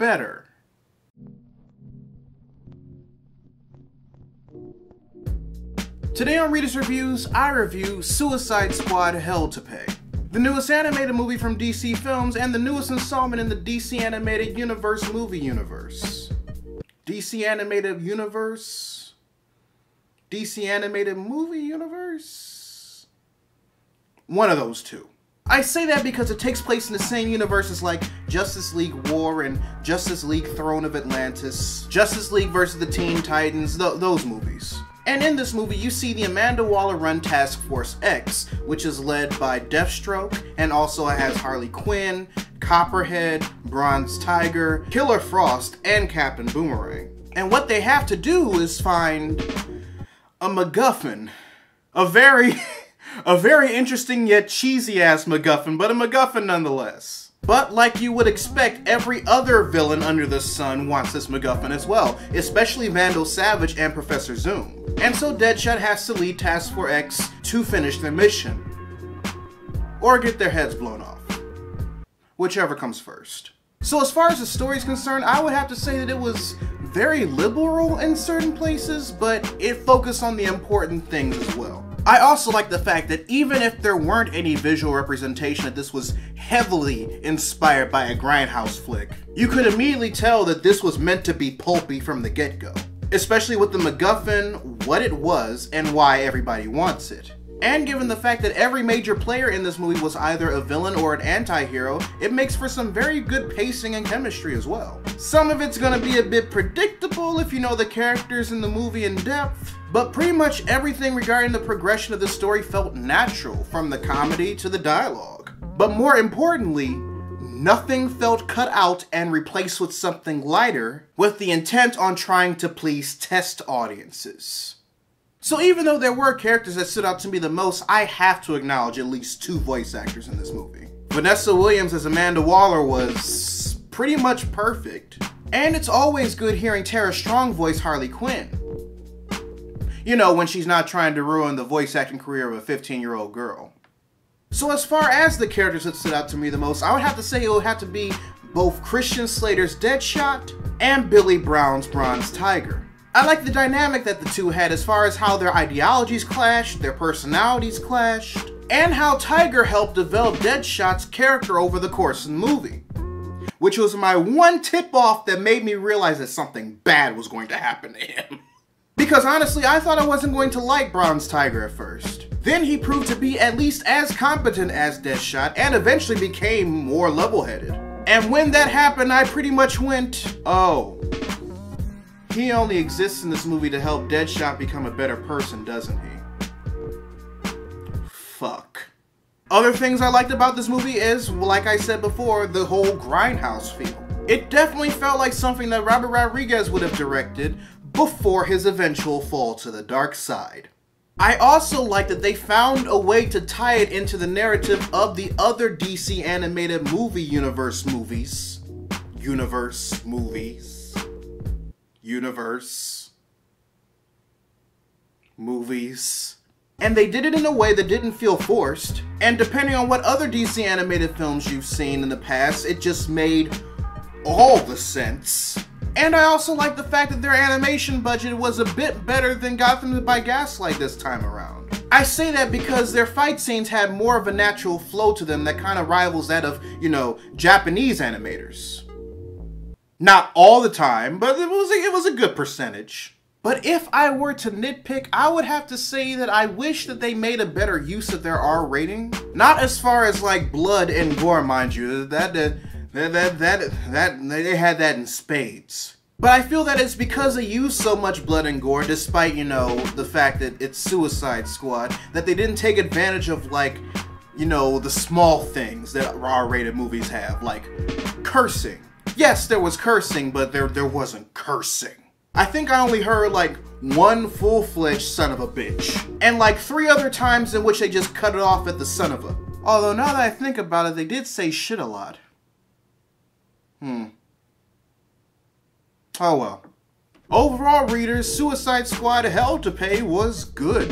better. Today on Readus Reviews, I review Suicide Squad: Hell to Pay, the newest animated movie from DC Films and the newest installment in the DC Animated Universe movie universe. DC Animated Universe? DC Animated Movie Universe? One of those two. I say that because it takes place in the same universes like Justice League War and Justice League Throne of Atlantis, Justice League vs. the Teen Titans, those movies. And in this movie, you see the Amanda Waller-run Task Force X, which is led by Deathstroke, and also has Harley Quinn, Copperhead, Bronze Tiger, Killer Frost, and Captain Boomerang. And what they have to do is find a MacGuffin. A very interesting yet cheesy-ass MacGuffin, but a MacGuffin nonetheless. But like you would expect, every other villain under the sun wants this MacGuffin as well, especially Vandal Savage and Professor Zoom. And so Deadshot has to lead Task Force X to finish their mission. Or get their heads blown off. Whichever comes first. So as far as the story is concerned, I would have to say that it was very liberal in certain places, but it focused on the important things as well. I also like the fact that even if there weren't any visual representation that this was heavily inspired by a Grindhouse flick, you could immediately tell that this was meant to be pulpy from the get-go. Especially with the MacGuffin, what it was, and why everybody wants it. And given the fact that every major player in this movie was either a villain or an anti-hero, it makes for some very good pacing and chemistry as well. Some of it's gonna be a bit predictable if you know the characters in the movie in depth, but pretty much everything regarding the progression of the story felt natural, from the comedy to the dialogue. But more importantly, nothing felt cut out and replaced with something lighter, with the intent on trying to please test audiences. So even though there were characters that stood out to me the most, I have to acknowledge at least two voice actors in this movie. Vanessa Williams as Amanda Waller was pretty much perfect. And it's always good hearing Tara Strong voice Harley Quinn. You know, when she's not trying to ruin the voice acting career of a 15-year-old girl. So as far as the characters that stood out to me the most, I would have to say it would have to be both Christian Slater's Deadshot and Billy Brown's Bronze Tiger. I like the dynamic that the two had as far as how their ideologies clashed, their personalities clashed, and how Tiger helped develop Deadshot's character over the course of the movie. Which was my one tip-off that made me realize that something bad was going to happen to him. Because honestly, I thought I wasn't going to like Bronze Tiger at first. Then he proved to be at least as competent as Deadshot, and eventually became more level-headed. And when that happened, I pretty much went, oh. He only exists in this movie to help Deadshot become a better person, doesn't he? Fuck. Other things I liked about this movie is, like I said before, the whole Grindhouse feel. It definitely felt like something that Robert Rodriguez would have directed before his eventual fall to the dark side. I also like that they found a way to tie it into the narrative of the other DC Animated Movie Universe movies. Universe movies. And they did it in a way that didn't feel forced, and depending on what other DC animated films you've seen in the past, it just made all the sense. And I also like the fact that their animation budget was a bit better than Gotham by Gaslight this time around. I say that because their fight scenes had more of a natural flow to them that kind of rivals that of, you know, Japanese animators. Not all the time, but it was a good percentage. But if I were to nitpick, I would have to say that I wish that they made a better use of their R rating. Not as far as like blood and gore, mind you. They had that in spades. But I feel that it's because they used so much blood and gore, despite, you know, the fact that it's Suicide Squad, that they didn't take advantage of, like, you know, the small things that R-rated movies have, like cursing. Yes, there was cursing, but there wasn't cursing. I think I only heard like one full-fledged son of a bitch, and like 3 other times in which they just cut it off at the son of a. Although now that I think about it, they did say shit a lot. Oh well. Overall, readers, Suicide Squad: Hell to Pay was good.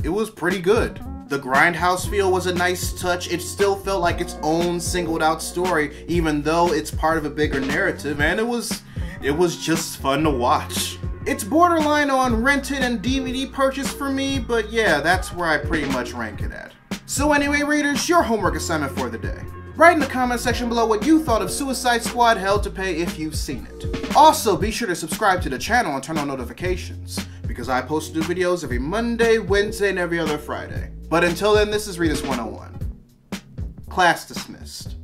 It was pretty good. The grindhouse feel was a nice touch. It still felt like its own singled out story, even though it's part of a bigger narrative, and it was just fun to watch. It's borderline on rented and DVD purchase for me, but yeah, that's where I pretty much rank it at. So anyway, readers, your homework assignment for the day. Write in the comment section below what you thought of Suicide Squad Hell to Pay if you've seen it. Also, be sure to subscribe to the channel and turn on notifications, because I post new videos every Monday, Wednesday, and every other Friday. But until then, this is Readus 101. Class dismissed.